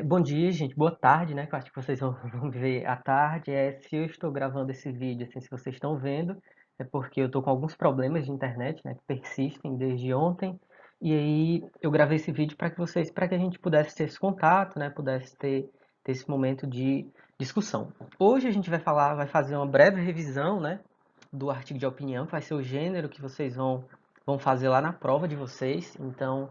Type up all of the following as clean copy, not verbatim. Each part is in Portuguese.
Bom dia, gente. Boa tarde, né? Que eu acho que vocês vão, vão ver à tarde. Se eu estou gravando esse vídeo, assim, se vocês estão vendo, é porque eu estou com alguns problemas de internet, né? Que persistem desde ontem. E aí eu gravei esse vídeo para que a gente pudesse ter esse contato, né? Pudesse ter esse momento de discussão. Hoje a gente vai fazer uma breve revisão, né? Do artigo de opinião, que vai ser o gênero que vocês vão fazer lá na prova de vocês. Então,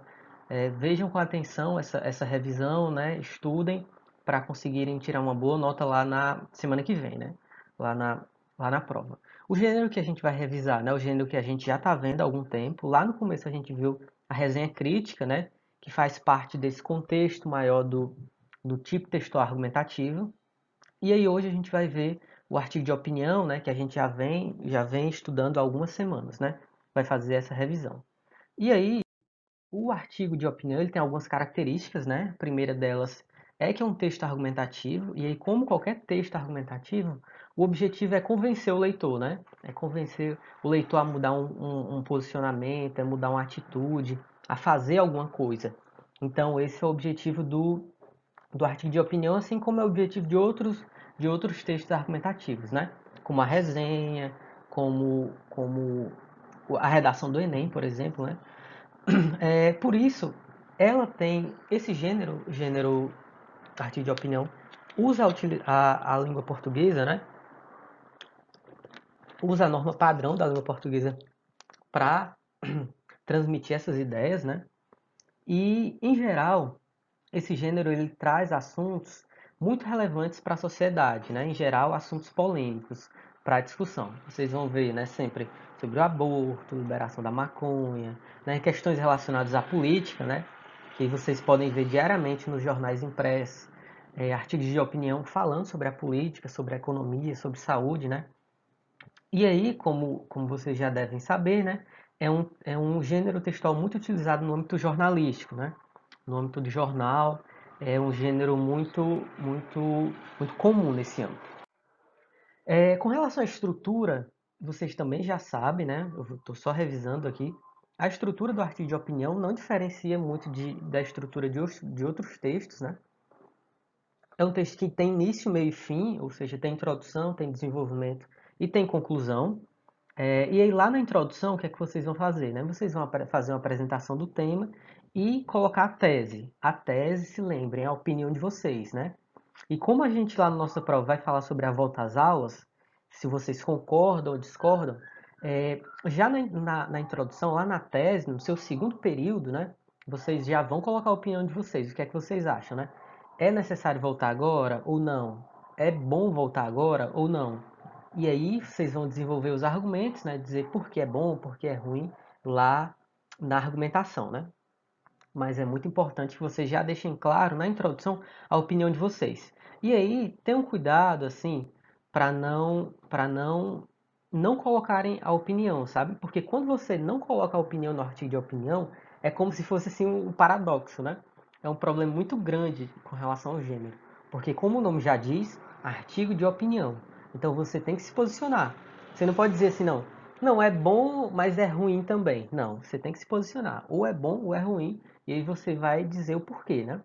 vejam com atenção essa revisão, né? Estudem para conseguirem tirar uma boa nota lá na semana que vem, né? Lá na, lá na prova. O gênero que a gente vai revisar, né? O gênero que a gente já está vendo há algum tempo. Lá no começo a gente viu a resenha crítica, né? Que faz parte desse contexto maior do tipo textual argumentativo. E aí hoje a gente vai ver o artigo de opinião, né? Que a gente já vem estudando há algumas semanas, né? Vai fazer essa revisão. E aí, o artigo de opinião ele tem algumas características, né? A primeira delas é que é um texto argumentativo, e aí, como qualquer texto argumentativo, o objetivo é convencer o leitor, né? É convencer o leitor a mudar um posicionamento, a mudar uma atitude, a fazer alguma coisa. Então, esse é o objetivo do artigo de opinião, assim como é o objetivo de outros textos argumentativos, né? Como a resenha, como a redação do Enem, por exemplo, né? Por isso, ela tem esse gênero artigo de opinião, usa a língua portuguesa, né? Usa a norma padrão da língua portuguesa para transmitir essas ideias, né? E, em geral, esse gênero ele traz assuntos muito relevantes para a sociedade, né? Em geral, assuntos polêmicos para a discussão. Vocês vão ver, né, sempre sobre o aborto, liberação da maconha, né, questões relacionadas à política, né, que vocês podem ver diariamente nos jornais impressos, artigos de opinião falando sobre a política, sobre a economia, sobre saúde, né? E aí, como vocês já devem saber, né, é um gênero textual muito utilizado no âmbito jornalístico, né? No âmbito de jornal, é um gênero muito comum nesse âmbito. Com relação à estrutura, vocês também já sabem, né? Eu estou só revisando aqui. A estrutura do artigo de opinião não diferencia muito da estrutura de outros textos, né? É um texto que tem início, meio e fim, ou seja, tem introdução, tem desenvolvimento e tem conclusão. E aí lá na introdução, o que é que vocês vão fazer? Né? Vocês vão fazer uma apresentação do tema e colocar a tese. A tese, se lembrem, é a opinião de vocês, né? E como a gente lá na nossa prova vai falar sobre a volta às aulas, se vocês concordam ou discordam, já na introdução, lá na tese, no seu segundo período, né? Vocês já vão colocar a opinião de vocês. O que é que vocês acham, né? É necessário voltar agora ou não? É bom voltar agora ou não? E aí vocês vão desenvolver os argumentos, né? Dizer por que é bom, por que é ruim lá na argumentação, né? Mas é muito importante que vocês já deixem claro na introdução a opinião de vocês. E aí tenham cuidado assim para não colocarem a opinião, sabe? Porque quando você não coloca a opinião no artigo de opinião, é como se fosse assim um paradoxo, né? É um problema muito grande com relação ao gênero, porque como o nome já diz, artigo de opinião. Então você tem que se posicionar. Você não pode dizer assim, não, não é bom, mas é ruim também. Não, você tem que se posicionar. Ou é bom ou é ruim, e aí você vai dizer o porquê, né?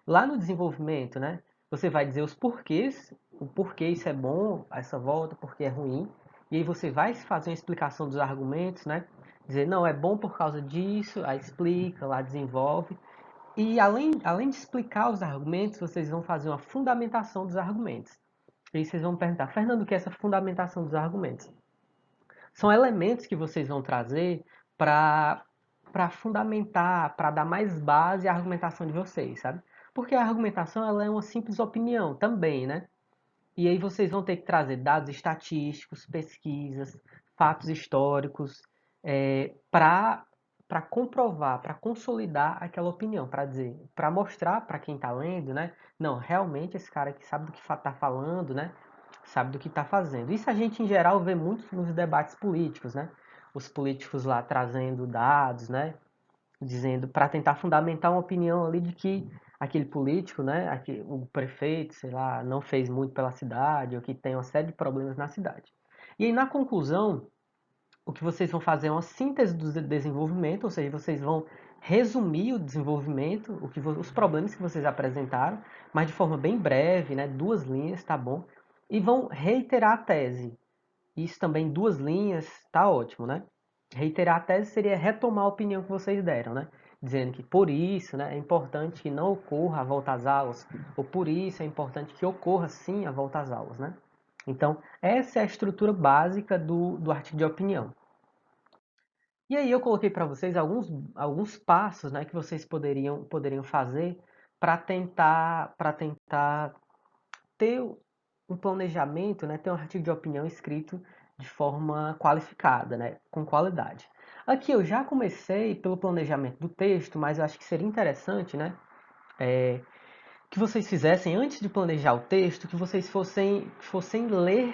Lá no desenvolvimento, né? Você vai dizer os porquês, o porquê isso é bom, essa volta, porque é ruim. E aí você vai fazer uma explicação dos argumentos, né? Dizer, não, é bom por causa disso, aí explica, lá desenvolve. E além de explicar os argumentos, vocês vão fazer uma fundamentação dos argumentos. E aí vocês vão perguntar, Fernando, o que é essa fundamentação dos argumentos? São elementos que vocês vão trazer para fundamentar, para dar mais base à argumentação de vocês, sabe? Porque a argumentação ela é uma simples opinião também, né? E aí vocês vão ter que trazer dados estatísticos, pesquisas, fatos históricos, para comprovar, para consolidar aquela opinião, para dizer, para mostrar para quem está lendo, né? Não, realmente esse cara aqui sabe do que está falando, né? Sabe do que está fazendo. Isso a gente em geral vê muito nos debates políticos, né? Os políticos lá trazendo dados, né? Dizendo para tentar fundamentar uma opinião ali de que aquele político, né, o prefeito, sei lá, não fez muito pela cidade ou que tem uma série de problemas na cidade. E aí na conclusão, o que vocês vão fazer é uma síntese do desenvolvimento, ou seja, vocês vão resumir o desenvolvimento, os problemas que vocês apresentaram, mas de forma bem breve, né? 2 linhas, tá bom? E vão reiterar a tese. Isso também, 2 linhas, tá ótimo, né? Reiterar a tese seria retomar a opinião que vocês deram, né? Dizendo que por isso, né, é importante que não ocorra a volta às aulas, ou por isso é importante que ocorra sim a volta às aulas, né? Então, essa é a estrutura básica do artigo de opinião. E aí eu coloquei para vocês alguns passos, né, que vocês poderiam fazer para tentar ter um planejamento, né, ter um artigo de opinião escrito de forma qualificada, né, com qualidade. Aqui eu já comecei pelo planejamento do texto, mas eu acho que seria interessante, né, que vocês fizessem antes de planejar o texto, que vocês fossem ler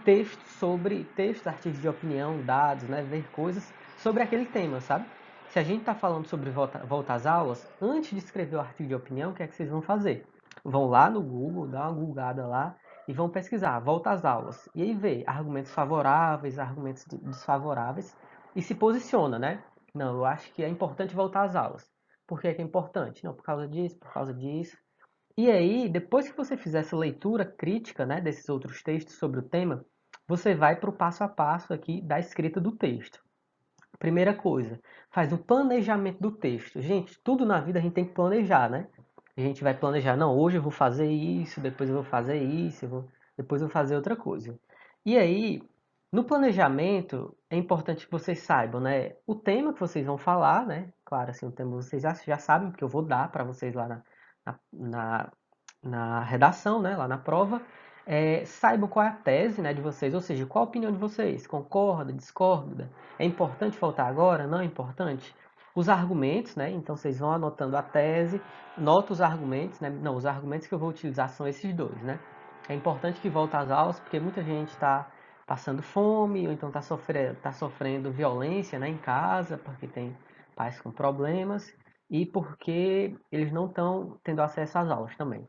textos, artigos de opinião, dados, né, ver coisas sobre aquele tema, sabe? Se a gente está falando sobre volta às aulas, antes de escrever o artigo de opinião, o que é que vocês vão fazer? Vão lá no Google, dar uma googada lá e vão pesquisar volta às aulas. E aí ver argumentos favoráveis, argumentos desfavoráveis e se posiciona, né? Não, eu acho que é importante voltar às aulas. Por que é importante? Não, por causa disso, por causa disso. E aí, depois que você fizer essa leitura crítica, né, desses outros textos sobre o tema, você vai para o passo a passo aqui da escrita do texto. Primeira coisa, faz o planejamento do texto. Gente, tudo na vida a gente tem que planejar, né? A gente vai planejar, não, hoje eu vou fazer isso, depois eu vou fazer isso, depois eu vou fazer outra coisa. E aí, no planejamento, é importante que vocês saibam, né, o tema que vocês vão falar, né? Claro, assim, o tema vocês já sabem, porque eu vou dar para vocês lá na, na, na redação, né, lá na prova. Saibam qual é a tese, né, de vocês, ou seja, qual a opinião de vocês, concorda, discorda, é importante faltar agora, não é importante? Os argumentos, né, então vocês vão anotando a tese, nota os argumentos, né, não, os argumentos que eu vou utilizar são esses dois, né, é importante que volte às aulas, porque muita gente está passando fome, ou então tá sofrendo violência, né, em casa, porque tem pais com problemas, e porque eles não estão tendo acesso às aulas também.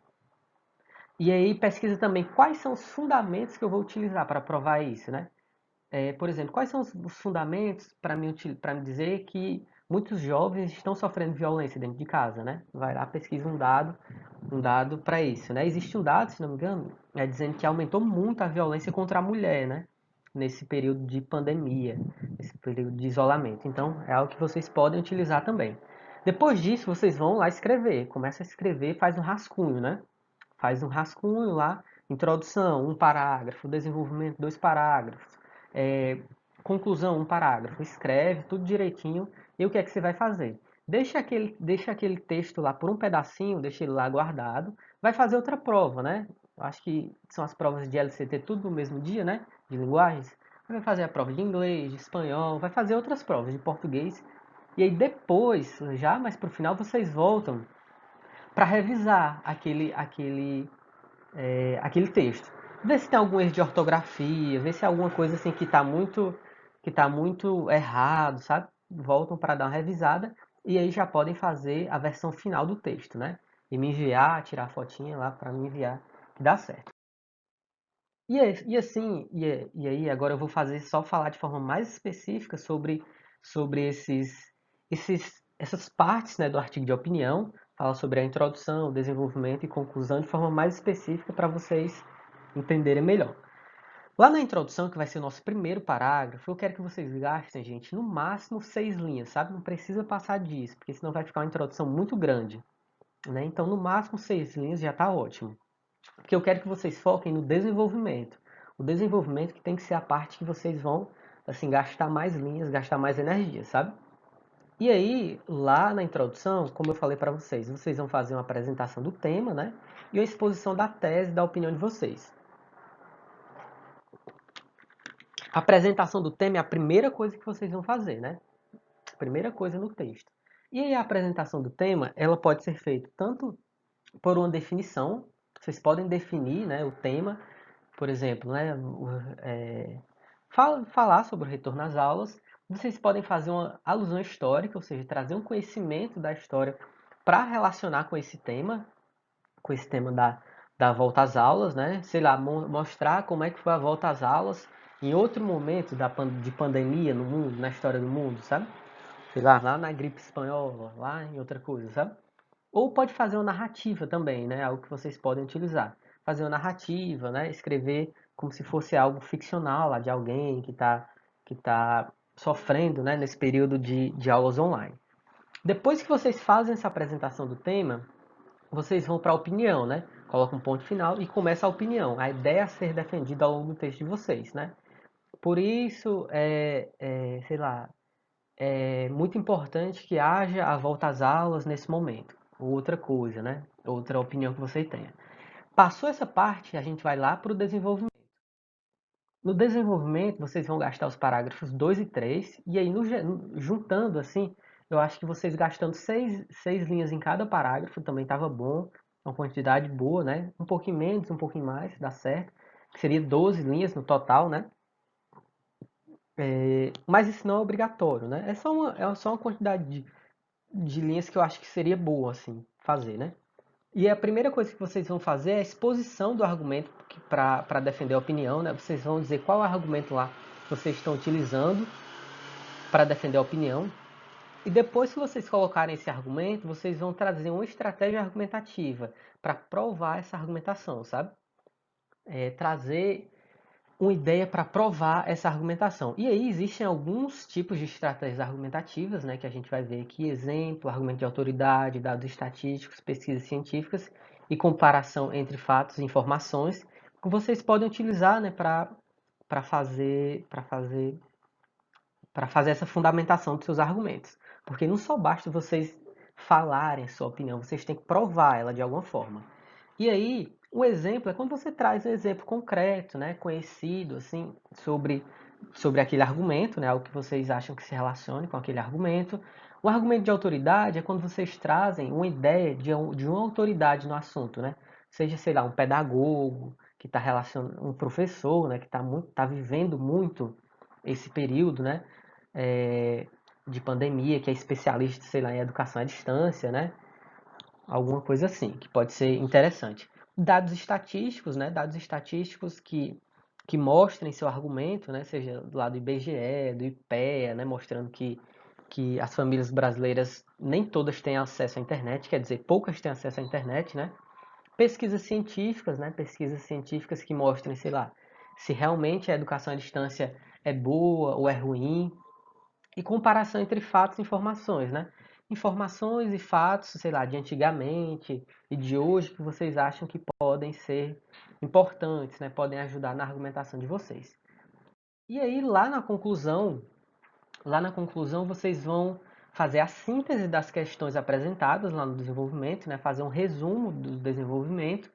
E aí pesquisa também quais são os fundamentos que eu vou utilizar para provar isso, né? Por exemplo, quais são os fundamentos para me dizer que muitos jovens estão sofrendo violência dentro de casa, né? Vai lá, pesquisa um dado para isso, né? Existe um dado, se não me engano, dizendo que aumentou muito a violência contra a mulher, né? Nesse período de pandemia, nesse período de isolamento. Então, é algo que vocês podem utilizar também. Depois disso, vocês vão lá escrever. Começa a escrever, faz um rascunho, né? Faz um rascunho lá, introdução, 1 parágrafo, desenvolvimento, 2 parágrafos, é, conclusão, 1 parágrafo, escreve tudo direitinho. E o que é que você vai fazer? Deixa aquele texto lá por um pedacinho, deixa ele lá guardado. Vai fazer outra prova, né? Eu acho que são as provas de LCT tudo no mesmo dia, né? De linguagens. Vai fazer a prova de inglês, de espanhol, vai fazer outras provas de português. E aí depois, já mais pro final, vocês voltam para revisar aquele texto. Ver se tem algum erro de ortografia, ver se é alguma coisa assim que tá muito errado, sabe? Voltam para dar uma revisada e aí já podem fazer a versão final do texto, né? E me enviar, tirar a fotinha lá para me enviar, que dá certo. E assim, e aí agora eu vou só falar de forma mais específica sobre essas partes, né, do artigo de opinião, fala sobre a introdução, desenvolvimento e conclusão de forma mais específica para vocês entenderem melhor. Lá na introdução, que vai ser o nosso primeiro parágrafo, eu quero que vocês gastem, gente, no máximo 6 linhas, sabe? Não precisa passar disso, porque senão vai ficar uma introdução muito grande, né? Então, no máximo 6 linhas já está ótimo. Porque eu quero que vocês foquem no desenvolvimento. O desenvolvimento que tem que ser a parte que vocês vão, assim, gastar mais linhas, gastar mais energia, sabe? E aí, lá na introdução, como eu falei para vocês vão fazer uma apresentação do tema, né? E uma exposição da tese, da opinião de vocês. A apresentação do tema é a primeira coisa que vocês vão fazer, né? Primeira coisa no texto. E aí a apresentação do tema, ela pode ser feita tanto por uma definição, vocês podem definir, né, o tema, por exemplo, né, falar sobre o retorno às aulas. Vocês podem fazer uma alusão histórica, ou seja, trazer um conhecimento da história para relacionar com esse tema da volta às aulas, né? Sei lá, mostrar como é que foi a volta às aulas em outro momento de pandemia no mundo, na história do mundo, sabe? sei lá na gripe espanhola, lá em outra coisa, sabe? Ou pode fazer uma narrativa também, né? Algo que vocês podem utilizar. Fazer uma narrativa, né? Escrever como se fosse algo ficcional lá de alguém que tá sofrendo, né? Nesse período de aulas online. Depois que vocês fazem essa apresentação do tema, vocês vão para a opinião, né? Coloca um ponto final e começa a opinião, a ideia a ser defendida ao longo do texto de vocês, né? Por isso, sei lá, é muito importante que haja a volta às aulas nesse momento. Outra coisa, né? Outra opinião que você tenha. Passou essa parte, a gente vai lá para o desenvolvimento. No desenvolvimento, vocês vão gastar os parágrafos 2 e 3, e aí, juntando assim, eu acho que vocês gastando seis linhas em cada parágrafo também estava bom, uma quantidade boa, né? Um pouquinho menos, um pouquinho mais, dá certo, que seria 12 linhas no total, né? Mas isso não é obrigatório, né? É só uma quantidade de linhas que eu acho que seria boa, assim, fazer, né? E a primeira coisa que vocês vão fazer é a exposição do argumento para defender a opinião, né? Vocês vão dizer qual argumento lá vocês estão utilizando para defender a opinião. E depois que vocês colocarem esse argumento, vocês vão trazer uma estratégia argumentativa para provar essa argumentação, sabe? Trazer uma ideia para provar essa argumentação. E aí existem alguns tipos de estratégias argumentativas, né, que a gente vai ver aqui, exemplo, argumento de autoridade, dados estatísticos, pesquisas científicas e comparação entre fatos e informações, que vocês podem utilizar, né, para fazer essa fundamentação dos seus argumentos. Porque não só basta vocês falarem a sua opinião, vocês têm que provar ela de alguma forma. E aí, o exemplo é quando você traz um exemplo concreto, né, conhecido, assim, sobre aquele argumento, né, algo que vocês acham que se relacione com aquele argumento. O argumento de autoridade é quando vocês trazem uma ideia de uma autoridade no assunto, né? Seja, sei lá, um pedagogo que está relacionando, um professor, né, que tá vivendo muito esse período, né, é, de pandemia, que é especialista, sei lá, em educação à distância, né? Alguma coisa assim, que pode ser interessante. Dados estatísticos, né? Dados estatísticos que mostrem seu argumento, né? Seja do lado do IBGE, do IPEA, né? Mostrando que as famílias brasileiras nem todas têm acesso à internet, quer dizer, poucas têm acesso à internet, né? Pesquisas científicas, né? Pesquisas científicas que mostrem, sei lá, se realmente a educação à distância é boa ou é ruim, e comparação entre fatos e informações, né? Informações e fatos, sei lá, de antigamente e de hoje que vocês acham que podem ser importantes, né? Podem ajudar na argumentação de vocês. E aí lá na conclusão vocês vão fazer a síntese das questões apresentadas lá no desenvolvimento, né? Fazer um resumo do desenvolvimento,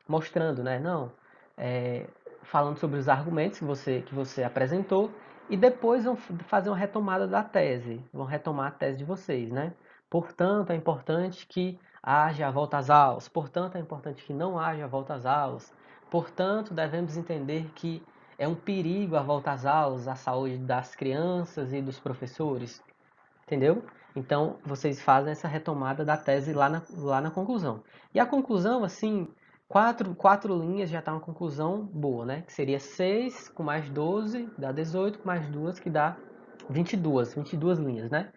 mostrando, né? Não, é, falando sobre os argumentos que você apresentou e depois vão fazer uma retomada da tese, vão retomar a tese de vocês, né? Portanto, é importante que haja a volta às aulas, portanto, é importante que não haja a volta às aulas, portanto, devemos entender que é um perigo a volta às aulas, à saúde das crianças e dos professores, entendeu? Então, vocês fazem essa retomada da tese lá na conclusão. E a conclusão, assim, quatro linhas já está uma conclusão boa, né? Que seria 6 com mais 12, dá 18, com mais 2, que dá 22 linhas, né?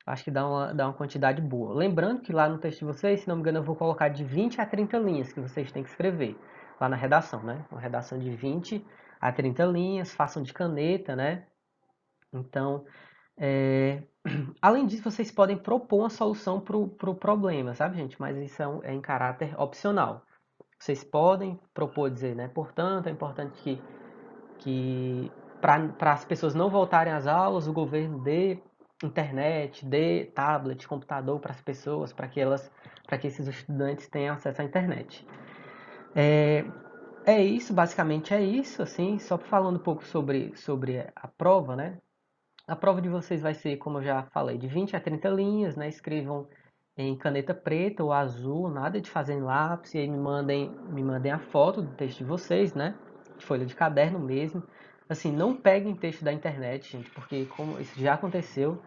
Acho que dá uma quantidade boa. Lembrando que lá no texto de vocês, se não me engano, eu vou colocar de 20 a 30 linhas que vocês têm que escrever lá na redação, né? Uma redação de 20 a 30 linhas, façam de caneta, né? Então, é, além disso, vocês podem propor uma solução para o problema, sabe, gente? Mas isso é em caráter opcional. Vocês podem propor dizer, né? Portanto, é importante que para as pessoas não voltarem às aulas, o governo dê internet, dê tablet, computador para as pessoas, para que esses estudantes tenham acesso à internet. É isso, basicamente é isso, assim, só falando um pouco sobre a prova, né? A prova de vocês vai ser, como eu já falei, de 20 a 30 linhas, né? Escrevam em caneta preta ou azul, nada de fazer em lápis, e aí me mandem a foto do texto de vocês, né? De folha de caderno mesmo. Assim, não peguem texto da internet, gente, porque como isso já aconteceu,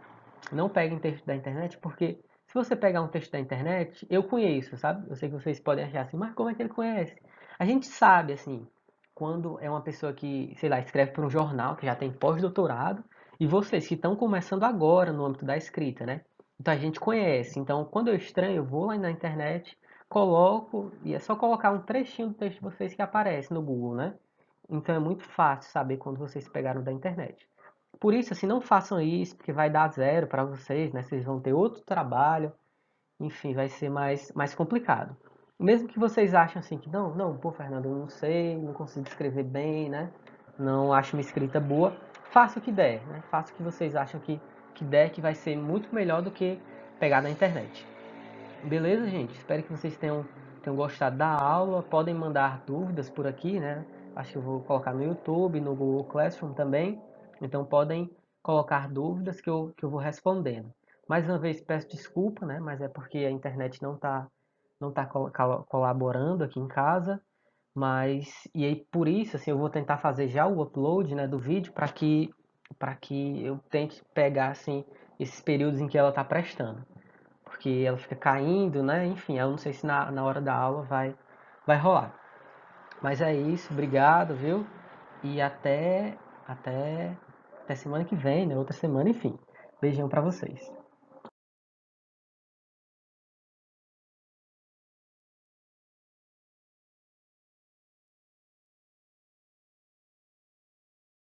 não peguem texto da internet, porque se você pegar um texto da internet, eu conheço, sabe? Eu sei que vocês podem achar assim, mas como é que ele conhece? A gente sabe, assim, quando é uma pessoa que, sei lá, escreve para um jornal, que já tem pós-doutorado, e vocês que estão começando agora no âmbito da escrita, né? Então a gente conhece. Então quando eu estranho, eu vou lá na internet, coloco, e é só colocar um trechinho do texto de vocês que aparece no Google, né? Então é muito fácil saber quando vocês pegaram da internet. Por isso, assim, não façam isso, porque vai dar zero para vocês, né? Vocês vão ter outro trabalho, enfim, vai ser mais complicado. Mesmo que vocês achem assim que não, pô, Fernando, eu não sei, não consigo escrever bem, né? Não acho minha escrita boa, faça o que der, né? Faça o que vocês acham que der, que vai ser muito melhor do que pegar na internet. Beleza, gente? Espero que vocês tenham gostado da aula. Podem mandar dúvidas por aqui, né? Acho que eu vou colocar no YouTube, no Google Classroom também. Então podem colocar dúvidas que eu vou respondendo. Mais uma vez peço desculpa, né? Mas é porque a internet não tá colaborando aqui em casa. Mas e aí por isso assim eu vou tentar fazer já o upload, né, do vídeo para que eu tente pegar assim esses períodos em que ela está prestando, porque ela fica caindo, né? Enfim, eu não sei se na hora da aula vai rolar. Mas é isso, obrigado, viu? E até semana que vem, né? Outra semana, enfim. Beijão pra vocês.